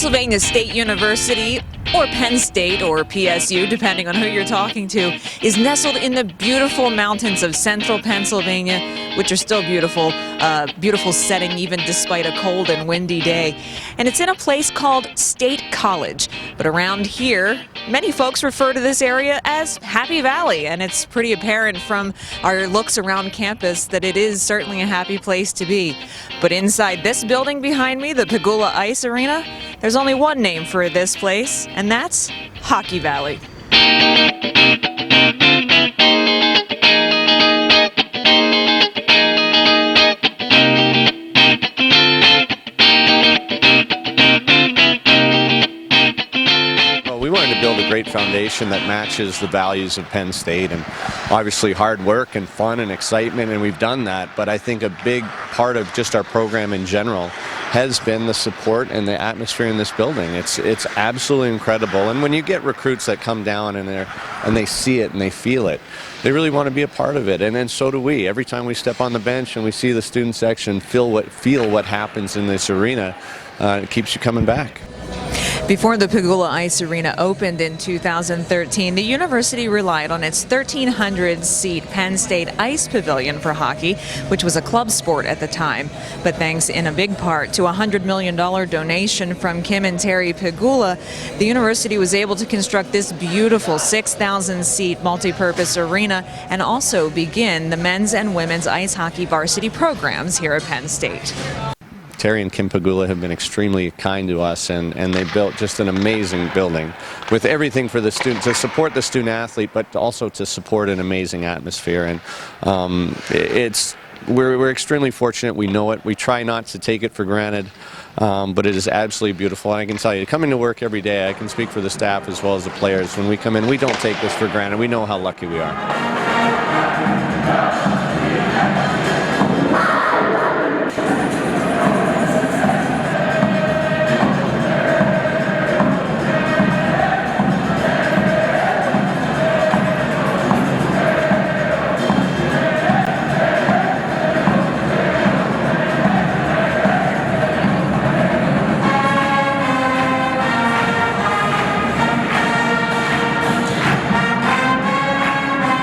Pennsylvania State University, or Penn State, or PSU, depending on who you're talking to, is nestled in the beautiful mountains of central Pennsylvania, which are still beautiful, beautiful setting even despite a cold and windy day. And it's in a place called State College. But around here, many folks refer to this area as Happy Valley, and it's pretty apparent from our looks around campus that it is certainly a happy place to be. But inside this building behind me, the Pegula Ice Arena, there's only one name for this place, and that's Hockey Valley. We wanted to build a great foundation that matches the values of Penn State, and obviously hard work and fun and excitement, and we've done that. But I think a big part of just our program in general has been the support and the atmosphere in this building. It's absolutely incredible. And when you get recruits that come down and they see it and they feel it, they really want to be a part of it. And then so do we. Every time we step on the bench and we see the student section feel what happens in this arena, it keeps you coming back. Before the Pegula Ice Arena opened in 2013, the university relied on its 1,300-seat Penn State Ice Pavilion for hockey, which was a club sport at the time. But thanks in a big part to a $100 million donation from Kim and Terry Pegula, the university was able to construct this beautiful 6,000-seat multi-purpose arena and also begin the men's and women's ice hockey varsity programs here at Penn State. Terry and Kim Pegula have been extremely kind to us, and they built just an amazing building with everything for the student, to support the student athlete, but also to support an amazing atmosphere. And we're extremely fortunate. We know it. We try not to take it for granted, but it is absolutely beautiful. And I can tell you, coming to work every day, I can speak for the staff as well as the players. When we come in, we don't take this for granted. We know how lucky we are.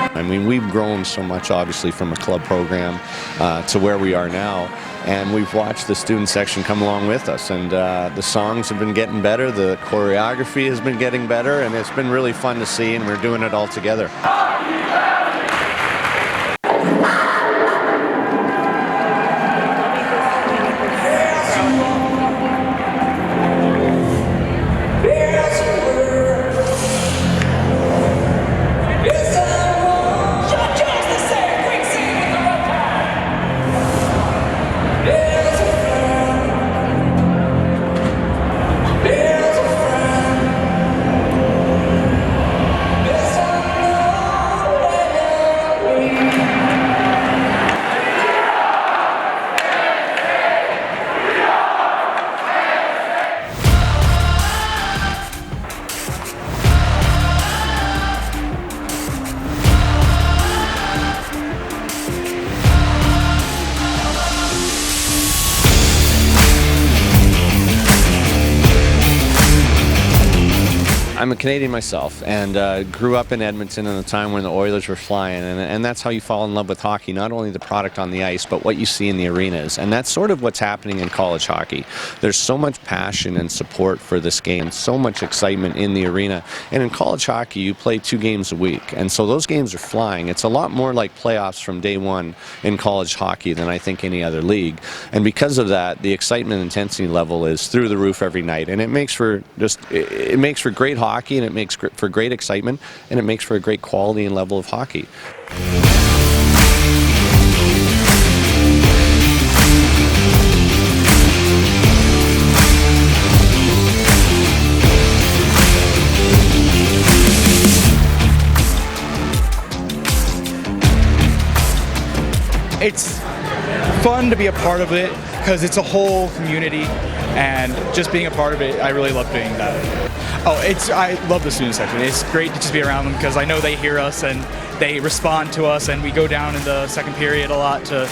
I mean, we've grown so much, obviously, from a club program to where we are now, and we've watched the student section come along with us, and the songs have been getting better, the choreography has been getting better, and it's been really fun to see, and we're doing it all together. I'm a Canadian myself, and grew up in Edmonton in a time when the Oilers were flying, and that's how you fall in love with hockey, not only the product on the ice, but what you see in the arenas. And that's sort of what's happening in college hockey. There's so much passion and support for this game, so much excitement in the arena. And in college hockey, you play 2 games a week, and so those games are flying. It's a lot more like playoffs from day one in college hockey than I think any other league. And because of that, the excitement and intensity level is through the roof every night, and it makes for great hockey, and it makes for great excitement, and it makes for a great quality and level of hockey. It's fun to be a part of it because it's a whole community, and just being a part of it, I really love being that. I love the student section. It's great to just be around them because I know they hear us and they respond to us, and we go down in the second period a lot to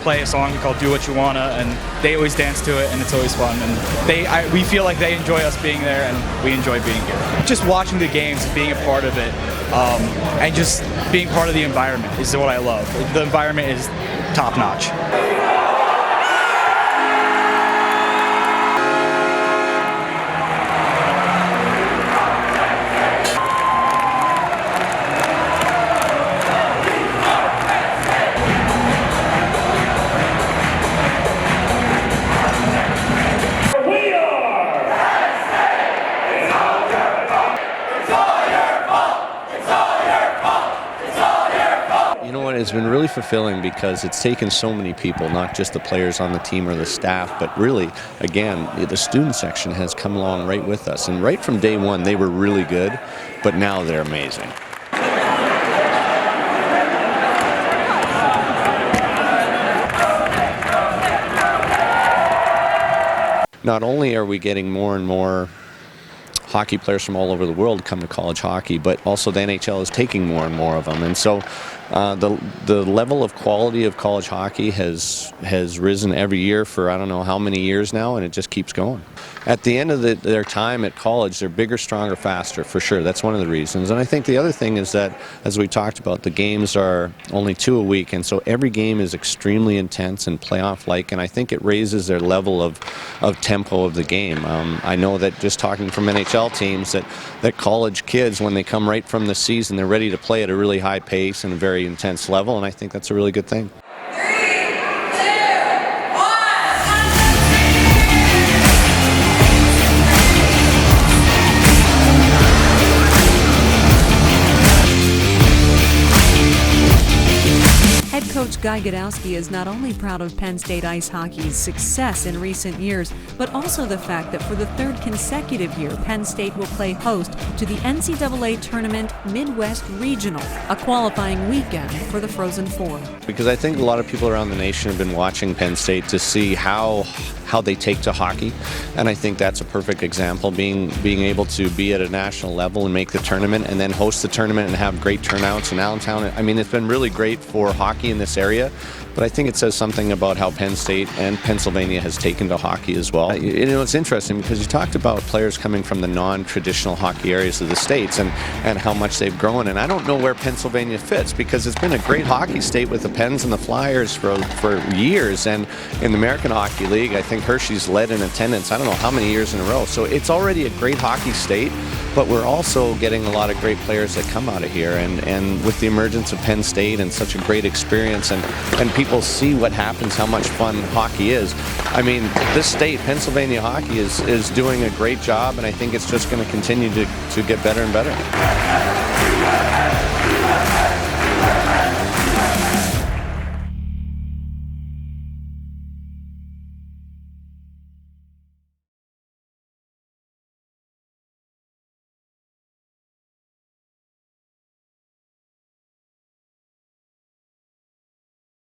play a song we call "Do What You Wanna," and they always dance to it, and it's always fun. And we feel like they enjoy us being there, and we enjoy being here. Just watching the games, being a part of it, and just being part of the environment is what I love. The environment is top notch. It's been really fulfilling because it's taken so many people, not just the players on the team or the staff, but really, again, the student section has come along right with us. And right from day one, they were really good, but now they're amazing. Not only are we getting more and more hockey players from all over the world come to college hockey, but also the NHL is taking more and more of them. And so the level of quality of college hockey has risen every year for I don't know how many years now, and it just keeps going. At the end of their time at college, they're bigger, stronger, faster, for sure. That's one of the reasons. And I think the other thing is that, as we talked about, the games are only 2 a week, and so every game is extremely intense and playoff-like, and I think it raises their level of tempo of the game. I know that just talking from NHL teams, that college kids, when they come right from the season, they're ready to play at a really high pace and a very intense level, and I think that's a really good thing. Head coach Guy Gadowsky is not only proud of Penn State ice hockey's success in recent years, but also the fact that for the third consecutive year, Penn State will play host to the NCAA Tournament Midwest Regional, a qualifying weekend for the Frozen Four. Because I think a lot of people around the nation have been watching Penn State to see how they take to hockey, and I think that's a perfect example, being able to be at a national level and make the tournament and then host the tournament and have great turnouts in Allentown. I mean, it's been really great for hockey in this area, but I think it says something about how Penn State and Pennsylvania has taken to hockey as well. You know, it's interesting because you talked about players coming from the non-traditional hockey areas of the states and how much they've grown, and I don't know where Pennsylvania fits because it's been a great hockey state with the Pens and the Flyers for years, and in the American Hockey League, I think Hershey's led in attendance, I don't know how many years in a row. So it's already a great hockey state, but we're also getting a lot of great players that come out of here, and with the emergence of Penn State and such a great experience, and people see what happens, how much fun hockey is. I mean, this state, Pennsylvania hockey, is doing a great job, and I think it's just going to continue to get better and better.